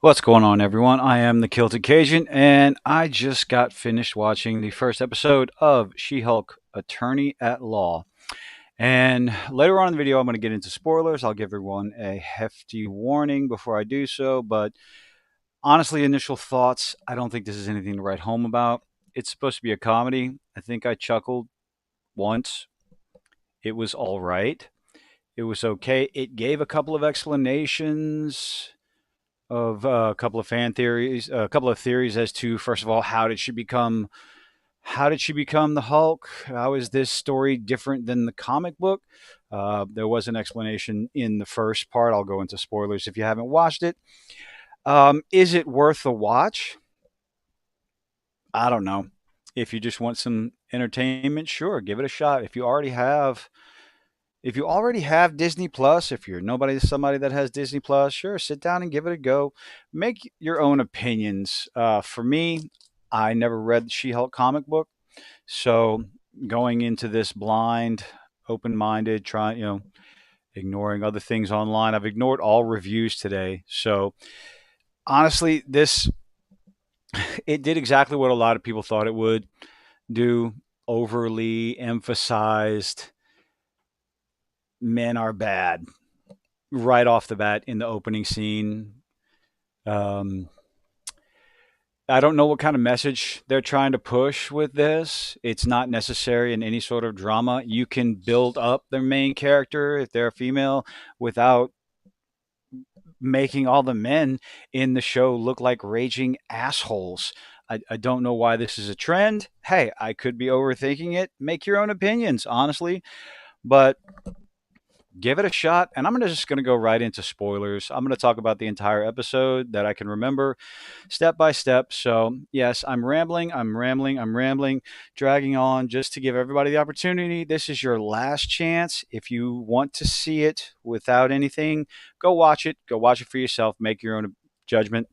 What's going on, everyone? I am the Kilted Cajun, and I just got finished watching the first episode of She-Hulk Attorney at Law. And later on in the video, I'm going to get into spoilers. I'll give everyone a hefty warning before I do so. But honestly, initial thoughts, I don't think this is anything to write home about. It's supposed to be a comedy. I think I chuckled once. It was all right. It was okay. It gave a couple of explanations of a couple of fan theories, a couple of theories as to, first of all, how did she become the Hulk? How is this story different than the comic book? There was an explanation in the first part. I'll go into spoilers if you haven't watched it. Is it worth the watch? I don't know. If you just want some entertainment, sure, give it a shot. If you already have Disney Plus, if you're somebody that has Disney Plus, sure, sit down and give it a go. Make your own opinions. For me, I never read the She-Hulk comic book, so going into this blind, open-minded, trying, ignoring other things online. I've ignored all reviews today. So honestly, this it did exactly what a lot of people thought it would do. Overly emphasized men are bad right off the bat in the opening scene. Um, I don't know what kind of message they're trying to push with this. It's not necessary in any sort of drama. You can build up their main character if they're a female without making all the men in the show look like raging assholes. I don't know why this is a trend. Hey, I could be overthinking it. Make your own opinions, honestly. But give it a shot. And just going to go right into spoilers. I'm going to talk about the entire episode that I can remember step by step. So, yes, I'm rambling, dragging on just to give everybody the opportunity. This is your last chance. If you want to see it without anything, go watch it. Go watch it for yourself. Make your own judgment.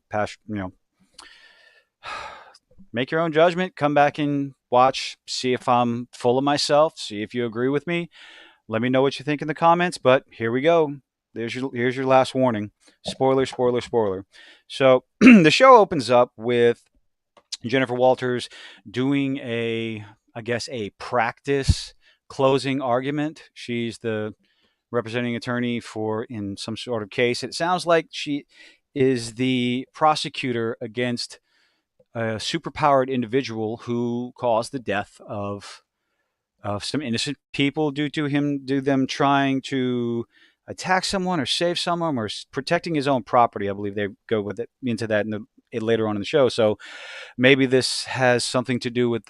Make your own judgment. Come back and watch. See if I'm full of myself. See if you agree with me. Let me know what you think in the comments, but here we go. Here's your last warning. Spoiler, spoiler, spoiler. So the show opens up with Jennifer Walters doing I guess a practice closing argument. She's the representing attorney for in some sort of case. It sounds like she is the prosecutor against a superpowered individual who caused the death of some innocent people due them trying to attack someone or save someone or protecting his own property. I believe they go with it into that later on in the show. So maybe this has something to do with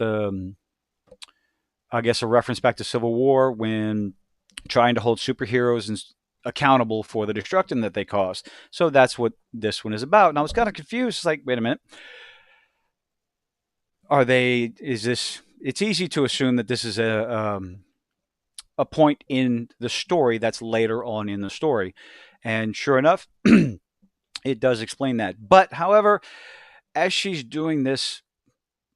I guess, a reference back to Civil War when trying to hold superheroes accountable for the destruction that they caused. So that's what this one is about. And I was kind of confused. It's like, wait a minute, are they? Is this? It's easy to assume that this is a point in the story that's later on in the story. And sure enough, it does explain that. But however, as she's doing this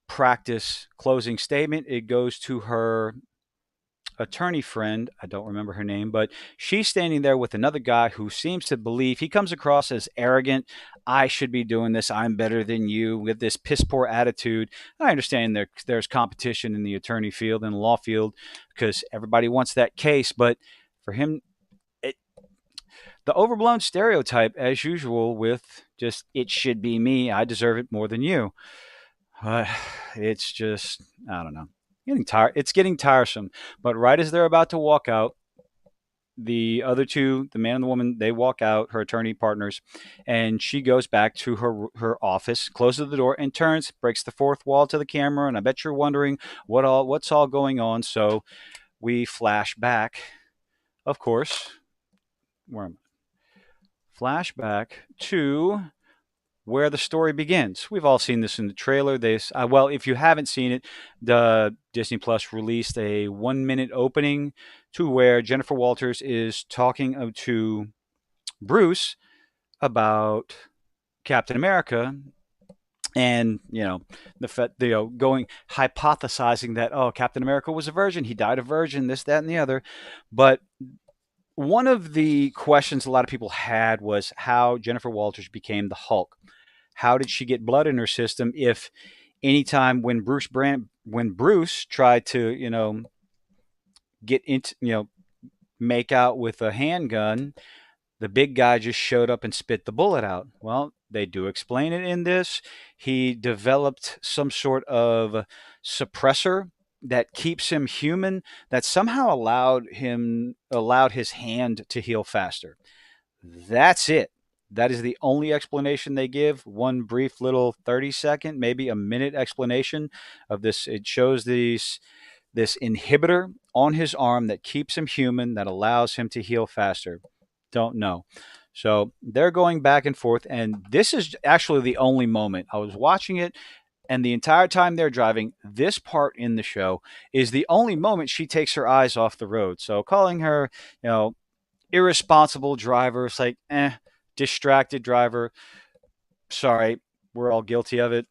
practice closing statement, it goes to her attorney friend. I don't remember her name, but she's standing there with another guy who seems to believe he comes across as arrogant. I should be doing this. I'm better than you, with this piss poor attitude. I understand there's competition in the attorney field and the law field because everybody wants that case, but for him, it, the overblown stereotype, as usual, with just it should be me. I deserve it more than you. Uh, it's just, I don't know, getting tired. It's getting tiresome. But right as they're about to walk out, the other two, the man and the woman, they walk out, her attorney partners, and she goes back to her office, closes the door, and turns, breaks the fourth wall to the camera. And I bet you're wondering what's all going on. So we flash back, of course. Where am I? Flashback to where the story begins. We've all seen this in the trailer. Well, if you haven't seen it, the Disney Plus released a 1 minute opening to where Jennifer Walters is talking to Bruce about Captain America, and going hypothesizing that, oh, Captain America was a virgin, he died a virgin, this, that, and the other. But one of the questions a lot of people had was how Jennifer Walters became the Hulk. How did she get blood in her system if anytime when Bruce tried to, get into, make out with a handgun, the big guy just showed up and spit the bullet out. Well, they do explain it in this. He developed some sort of suppressor that keeps him human, that somehow allowed his hand to heal faster. That's it. That is the only explanation they give. One brief little 30-second, maybe a minute explanation of this. It shows this inhibitor on his arm that keeps him human, that allows him to heal faster. Don't know. So they're going back and forth, and this is actually the only moment I was watching it, and the entire time they're driving, this part in the show is the only moment she takes her eyes off the road. So calling her, irresponsible driver, it's like, distracted driver. Sorry, we're all guilty of it.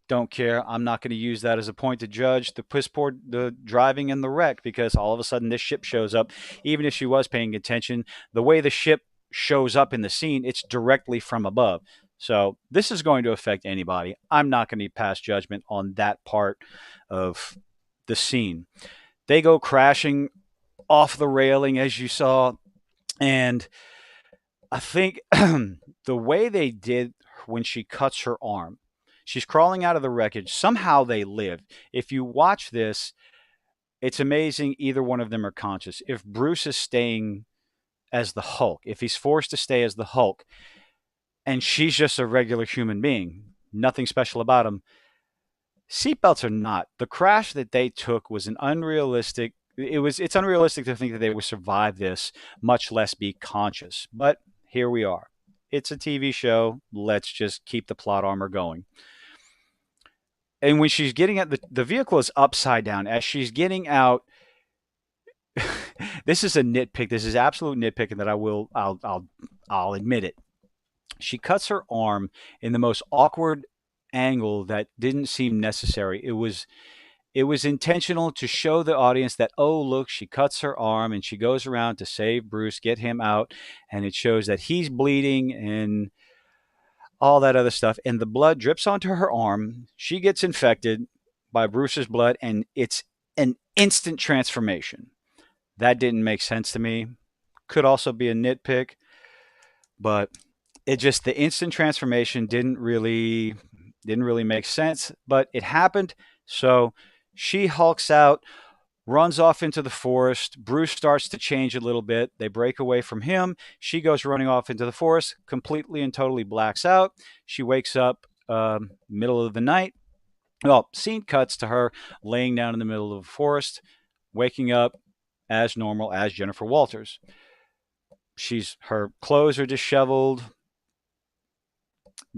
Don't care. I'm not going to use that as a point to judge the piss poor the driving and the wreck, because all of a sudden this ship shows up. Even if she was paying attention, the way the ship shows up in the scene, it's directly from above. So this is going to affect anybody. I'm not going to pass judgment on that part of the scene. They go crashing off the railing, as you saw, and I think the way they did when she cuts her arm, she's crawling out of the wreckage. Somehow they live. If you watch this, it's amazing either one of them are conscious. If Bruce is staying as the Hulk, if he's forced to stay as the Hulk, and she's just a regular human being, nothing special about him, seatbelts are not. The crash that they took was an unrealistic. It's unrealistic to think that they would survive this, much less be conscious. But here we are. It's a TV show. Let's just keep the plot armor going. And when she's getting at the vehicle is upside down as she's getting out. This is a nitpick. This is absolute nitpicking that I'll admit it. She cuts her arm in the most awkward angle that didn't seem necessary. It was intentional to show the audience that, oh, look, she cuts her arm and she goes around to save Bruce, get him out, and it shows that he's bleeding and all that other stuff. And the blood drips onto her arm. She gets infected by Bruce's blood, and it's an instant transformation. That didn't make sense to me. Could also be a nitpick, but the instant transformation didn't really make sense, but it happened. So she hulks out, runs off into the forest. Bruce starts to change a little bit. They break away from him. She goes running off into the forest, completely and totally blacks out. She wakes up middle of the night. Well, scene cuts to her laying down in the middle of the forest, waking up as normal as Jennifer Walters. Her clothes are disheveled,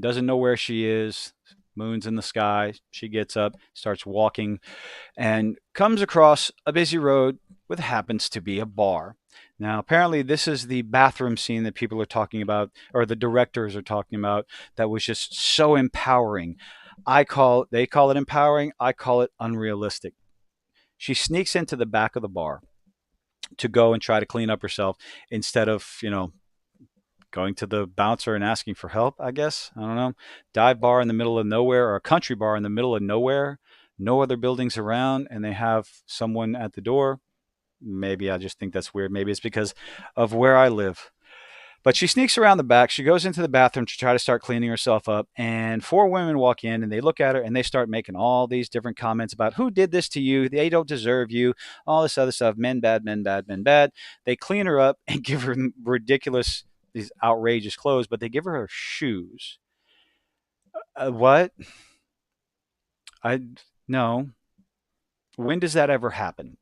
doesn't know where she is. Moon's in the sky. She gets up, starts walking, and comes across a busy road with happens to be a bar. Now, apparently, this is the bathroom scene that people are talking about, or the directors are talking about, that was just so empowering. They call it empowering. I call it unrealistic. She sneaks into the back of the bar to go and try to clean up herself instead of, going to the bouncer and asking for help, I guess. I don't know. Dive bar in the middle of nowhere, or a country bar in the middle of nowhere, no other buildings around, and they have someone at the door. Maybe I just think that's weird. Maybe it's because of where I live. But she sneaks around the back. She goes into the bathroom to try to start cleaning herself up. And four women walk in and they look at her and they start making all these different comments about who did this to you. They don't deserve you. All this other stuff. Men bad, men bad, men bad. They clean her up and give her these outrageous clothes, but they give her shoes. What? No. When does that ever happen?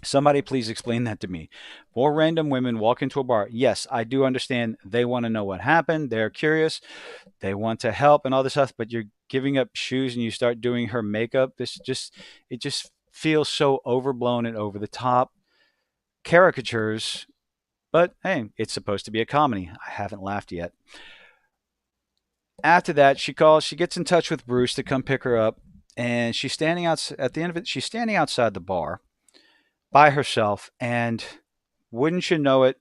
Somebody please explain that to me. Four random women walk into a bar. Yes, I do understand they want to know what happened. They're curious. They want to help and all this stuff, but you're giving up shoes and you start doing her makeup. It just feels so overblown and over the top. Caricatures, but hey, it's supposed to be a comedy. I haven't laughed yet. After that, she gets in touch with Bruce to come pick her up, and she's standing out at the end of it. She's standing outside the bar by herself, and wouldn't you know it,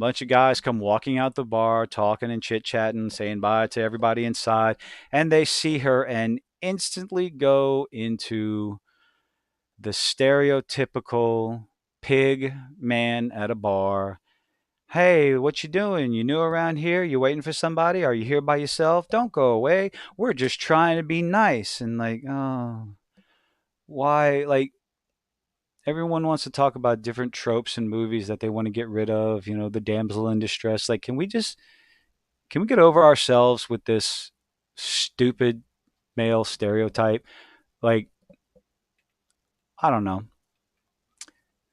bunch of guys come walking out the bar, talking and chit chatting, saying bye to everybody inside, and they see her and instantly go into the stereotypical pig man at a bar. Hey, what you doing? You new around here? You waiting for somebody? Are you here by yourself? Don't go away. We're just trying to be nice. And like, oh, why? Like, everyone wants to talk about different tropes in movies that they want to get rid of. You know, the damsel in distress. Like, can we get over ourselves with this stupid male stereotype? Like, I don't know.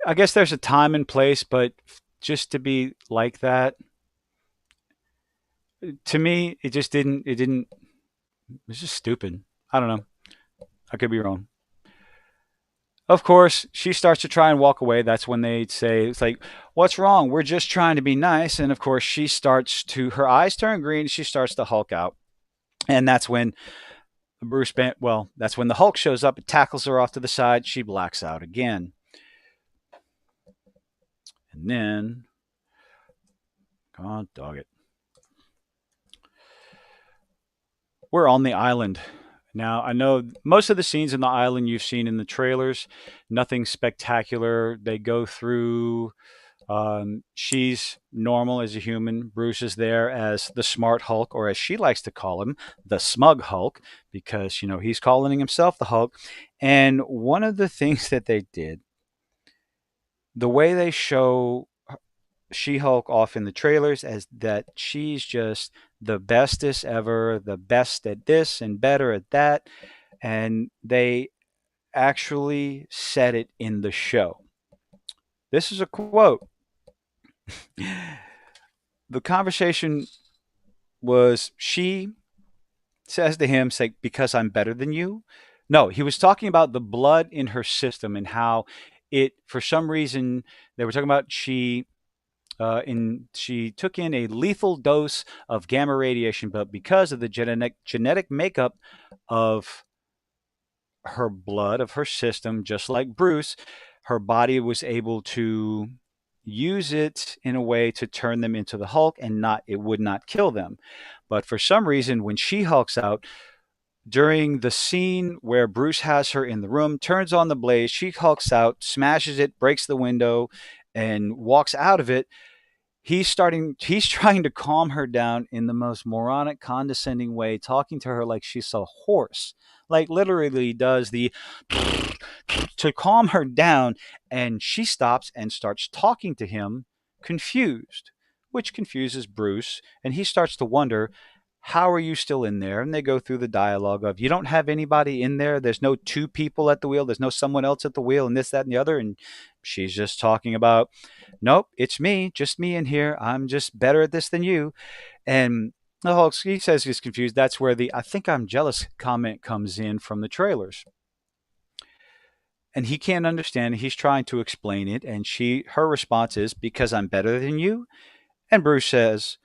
I guess there's a time and place, but just to be like that, to me, it just didn't. It didn't. It was just stupid. I don't know. I could be wrong. Of course, she starts to try and walk away. That's when they say, it's like, what's wrong? We're just trying to be nice. And of course, she starts to, her eyes turn green. She starts to Hulk out. And that's when that's when the Hulk shows up, tackles her off to the side. She blacks out again. And then, God dog it. We're on the island. Now, I know most of the scenes in the island you've seen in the trailers, nothing spectacular. They go through. She's normal as a human. Bruce is there as the smart Hulk, or as she likes to call him, the smug Hulk, because, he's calling himself the Hulk. And one of the things that they did, the way they show She Hulk off in the trailers as that she's just the bestest ever, the best at this and better at that. And they actually said it in the show. This is a quote. The conversation was, she says to him, say, because I'm better than you. No, he was talking about the blood in her system and how it, for some reason, they were talking about she took in a lethal dose of gamma radiation, but because of the genetic makeup of her blood, of her system, just like Bruce, her body was able to use it in a way to turn them into the Hulk, and not it would not kill them. But for some reason, when she hulks out, during the scene where Bruce has her in the room, turns on the blaze, she hulks out, smashes it, breaks the window, and walks out of it. He's trying to calm her down in the most moronic, condescending way, talking to her like she's a horse. Like, literally does the to calm her down, and she stops and starts talking to him, confused, which confuses Bruce, and he starts to wonder, how are you still in there? And they go through the dialogue of, you don't have anybody in there. There's no two people at the wheel. There's no someone else at the wheel, and this, that, and the other. And she's just talking about, nope, it's me, just me in here. I'm just better at this than you. And the Hulk, he says he's confused. That's where the I think I'm jealous comment comes in from the trailers. And he can't understand. He's trying to explain it. And her response is, because I'm better than you. And Bruce says,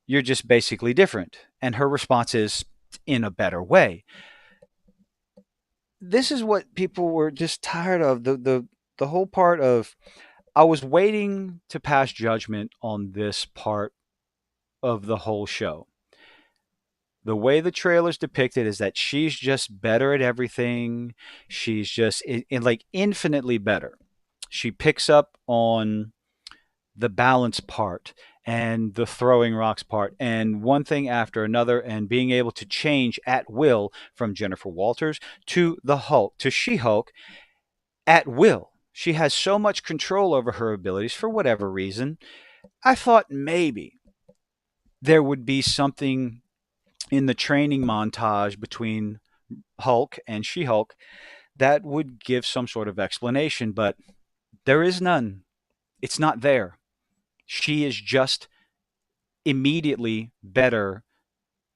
you're just basically different. And her response is, in a better way. This is what people were just tired of. The whole part of, I was waiting to pass judgment on this part of the whole show. The way the trailers depict it is that she's just better at everything. She's just like infinitely better. She picks up on the balance part and the throwing rocks part and one thing after another, and being able to change at will from Jennifer Walters to the Hulk, to She-Hulk, at will. She has so much control over her abilities for whatever reason. I thought maybe there would be something in the training montage between Hulk and She-Hulk that would give some sort of explanation, but there is none. It's not there. She is just immediately better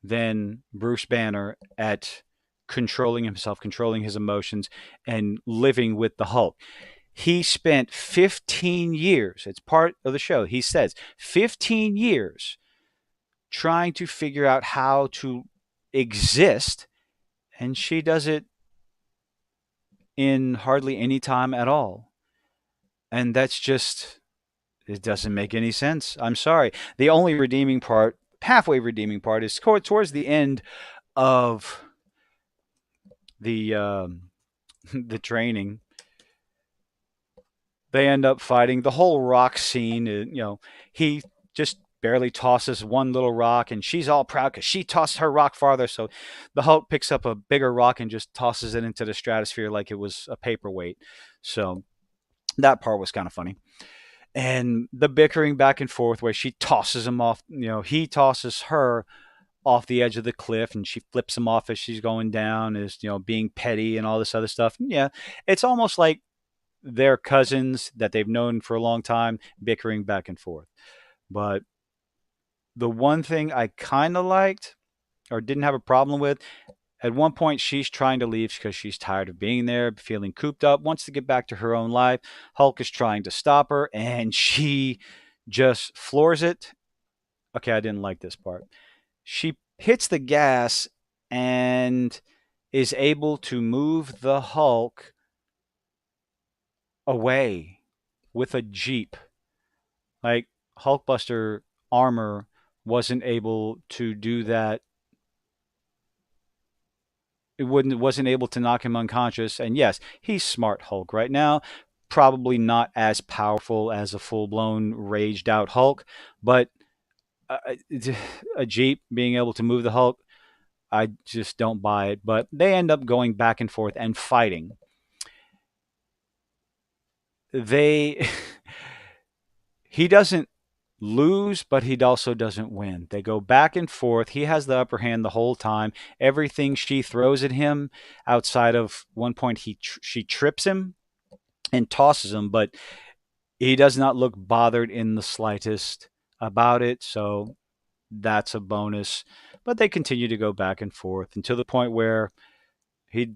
than Bruce Banner at controlling himself, controlling his emotions, and living with the Hulk. He spent 15 years, it's part of the show, he says 15 years trying to figure out how to exist, and she does it in hardly any time at all. And that's just, It doesn't make any sense. I'm sorry. The only redeeming part, halfway redeeming part, is towards the end of the the training. They end up fighting the whole rock scene. He just barely tosses one little rock, and she's all proud because she tossed her rock farther. So the Hulk picks up a bigger rock and just tosses it into the stratosphere like it was a paperweight. So that part was kind of funny. And the bickering back and forth where she tosses him off, he tosses her off the edge of the cliff and she flips him off as she's going down, as being petty and all this other stuff. And yeah, it's almost like they're cousins that they've known for a long time bickering back and forth. But the one thing I kind of liked or didn't have a problem with, at one point she's trying to leave because she's tired of being there, feeling cooped up, wants to get back to her own life. Hulk is trying to stop her and she just floors it. Okay, I didn't like this part. She hits the gas and is able to move the Hulk away with a Jeep. Like Hulkbuster armor wasn't able to do that. It wasn't able to knock him unconscious. And yes, he's smart Hulk right now. Probably not as powerful as a full blown raged out Hulk, but uh, a Jeep being able to move the Hulk, I just don't buy it. But they end up going back and forth and fighting. They he doesn't lose, but he also doesn't win. They go back and forth. He has the upper hand the whole time. Everything she throws at him, outside of one point, she trips him and tosses him, but he does not look bothered in the slightest about it. So that's a bonus. But they continue to go back and forth until the point where he,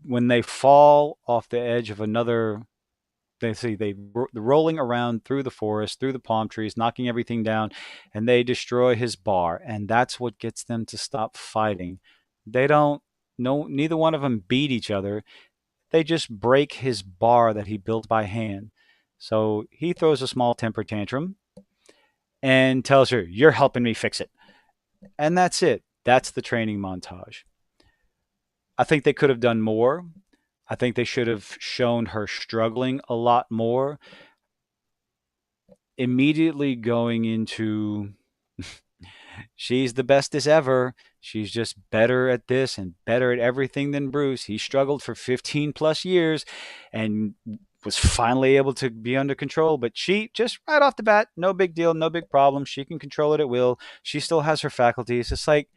when they fall off the edge of another, they're rolling around through the forest, through the palm trees, knocking everything down, and they destroy his bar, and that's what gets them to stop fighting. They don't. No, neither one of them beat each other. They just break his bar that he built by hand. So he throws a small temper tantrum and tells her, "You're helping me fix it," and that's it. That's the training montage. I think they could have done more. I think they should have shown her struggling a lot more. Immediately going into she's the bestest ever. She's just better at this and better at everything than Bruce. He struggled for 15 plus years and was finally able to be under control. But she, just right off the bat, no big deal, no big problem. She can control it at will. She still has her faculties. It's like,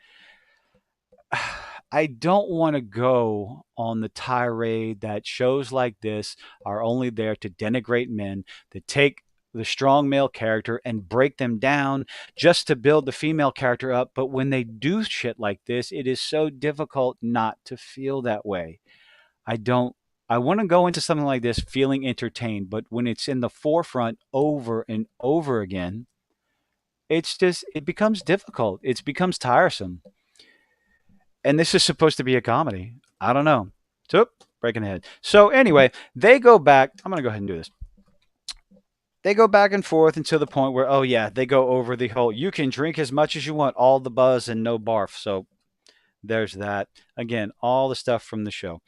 I don't want to go on the tirade that shows like this are only there to denigrate men, that take the strong male character and break them down just to build the female character up. But when they do shit like this, it is so difficult not to feel that way. I don't. I want to go into something like this feeling entertained, but when it's in the forefront over and over again, it becomes difficult. It becomes tiresome. And this is supposed to be a comedy. I don't know. So, breaking ahead. So, anyway, they go back. I'm going to go ahead and do this. They go back and forth until the point where, oh, yeah, they go over the whole you can drink as much as you want, all the buzz and no barf. So, there's that. Again, all the stuff from the show.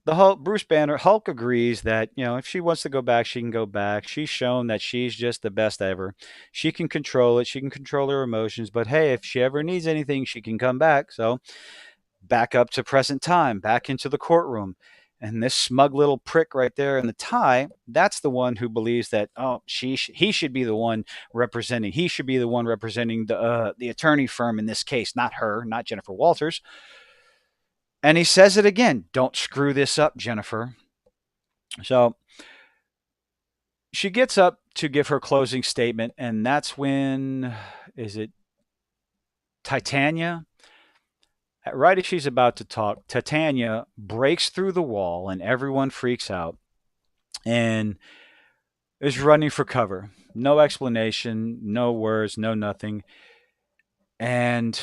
The Hulk, Bruce Banner, Hulk agrees that, if she wants to go back, she can go back. She's shown that she's just the best ever. She can control it. She can control her emotions. But hey, if she ever needs anything, she can come back. So back up to present time, back into the courtroom. And this smug little prick right there in the tie, that's the one who believes that, oh, he should be the one representing. He should be the one representing the attorney firm in this case, not her, not Jennifer Walters. And he says it again. Don't screw this up, Jennifer. So she gets up to give her closing statement, and that's when, is it Titania? Right as she's about to talk, Titania breaks through the wall, and everyone freaks out and is running for cover. No explanation, no words, no nothing. And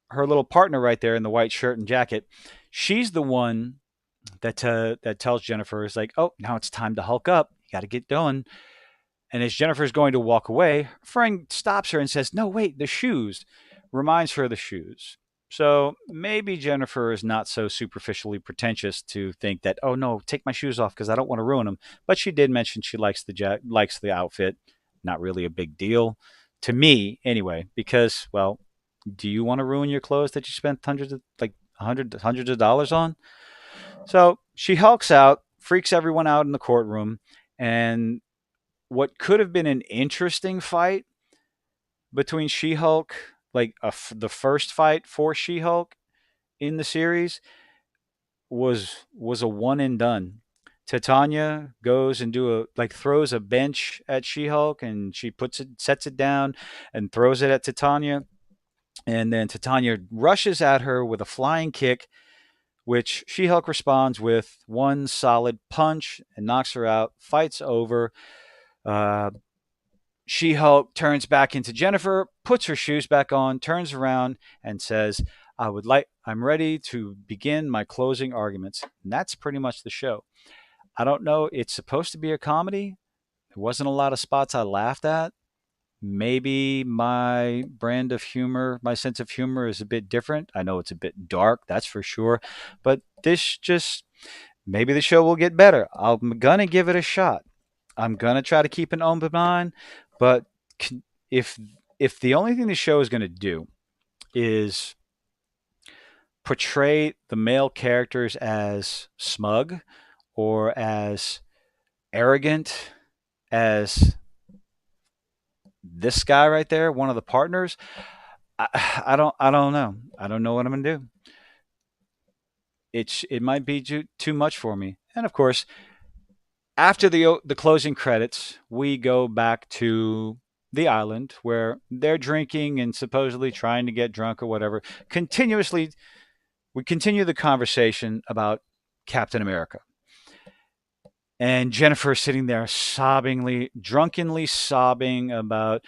her little partner right there in the white shirt and jacket, she's the one that tells Jennifer, is like, oh, now it's time to Hulk up. You got to get going. And as Jennifer's going to walk away, her friend stops her and says, "No, wait, the shoes." Reminds her of the shoes. So maybe Jennifer is not so superficially pretentious to think that, oh no, take my shoes off because I don't want to ruin them. But she did mention she likes likes the outfit. Not really a big deal to me, anyway. Because, well, do you want to ruin your clothes that you spent hundreds of dollars on? So she hulks out, freaks everyone out in the courtroom, and what could have been an interesting fight between She-Hulk, the first fight for She-Hulk in the series, was a one and done. Titania goes and throws a bench at She-Hulk, and she sets it down and throws it at Titania, and then Titania rushes at her with a flying kick, which She-Hulk responds with one solid punch and knocks her out. Fight's over. Uh, She-Hulk turns back into Jennifer, puts her shoes back on, turns around, and says, I'm ready to begin my closing arguments." And that's pretty much the show. I don't know. It's supposed to be a comedy. There wasn't a lot of spots I laughed at. Maybe my brand of humor, my sense of humor is a bit different. I know it's a bit dark, that's for sure. But maybe the show will get better. I'm going to give it a shot. I'm gonna try to keep an open mind, but if if the only thing the show is gonna do is portray the male characters as smug or as arrogant as this guy right there, one of the partners, I don't know. I don't know what I'm gonna do. It might be too much for me. And of course, after the closing credits, we go back to the island where they're drinking and supposedly trying to get drunk or whatever. We continue the conversation about Captain America. And Jennifer is sitting there drunkenly sobbing about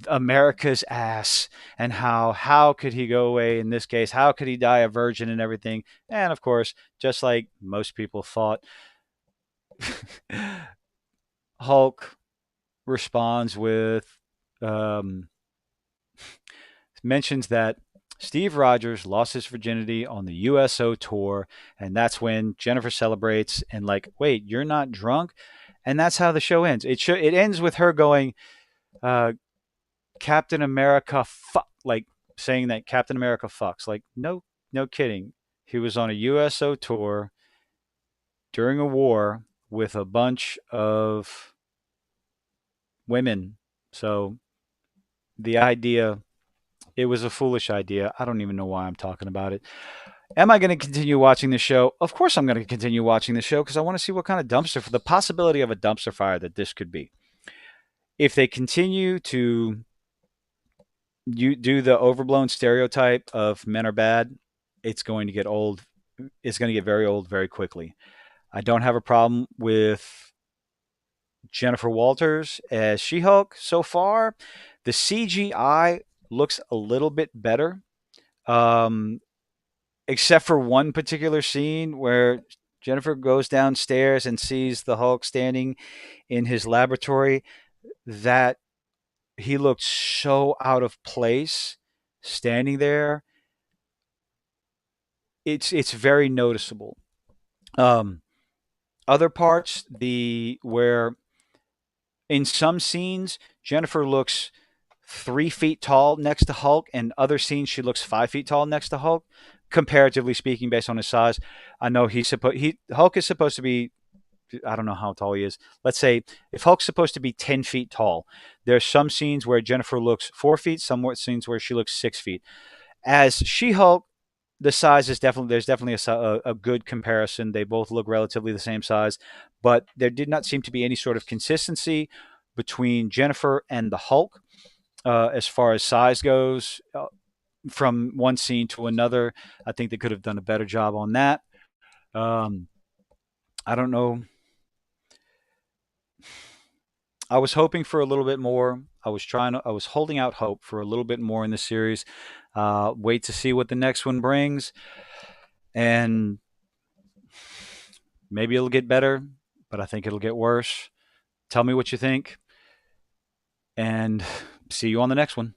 America's ass and how could he go away in this case? How could he die a virgin and everything? And of course, just like most people thought, Hulk responds with um, mentions that Steve Rogers lost his virginity on the USO tour, and that's when Jennifer celebrates and wait, you're not drunk, and that's how the show ends. It ends with her going, uh, Captain America saying that Captain America fucks. Like no kidding. He was on a USO tour during a war with a bunch of women. So the idea, it was a foolish idea. I don't even know why I'm talking about it. Am I going to continue watching the show? Of course I'm going to continue watching the show because I want to see what kind of for the possibility of a dumpster fire that this could be. If they continue to do the overblown stereotype of men are bad, it's going to get old. It's going to get very old very quickly. I don't have a problem with Jennifer Walters as She-Hulk so far. The CGI looks a little bit better, um, except for one particular scene where Jennifer goes downstairs and sees the Hulk standing in his laboratory. That he looked so out of place standing there. It's very noticeable. Um, Other parts, the where in some scenes Jennifer looks 3 feet tall next to Hulk, and other scenes she looks 5 feet tall next to Hulk. Comparatively speaking, based on his size, I know Hulk is supposed to be. I don't know how tall he is. Let's say if Hulk's supposed to be 10 feet tall, there's some scenes where Jennifer looks 4 feet, some scenes where she looks 6 feet. As She-Hulk, the size is definitely a good comparison. They both look relatively the same size, but there did not seem to be any sort of consistency between Jennifer and the Hulk as far as size goes. From one scene to another, I think they could have done a better job on that. Um, I don't know. I was hoping for a little bit more. I was holding out hope for a little bit more in the series. Wait to see what the next one brings, and maybe it'll get better. but I think it'll get worse. Tell me what you think, and see you on the next one.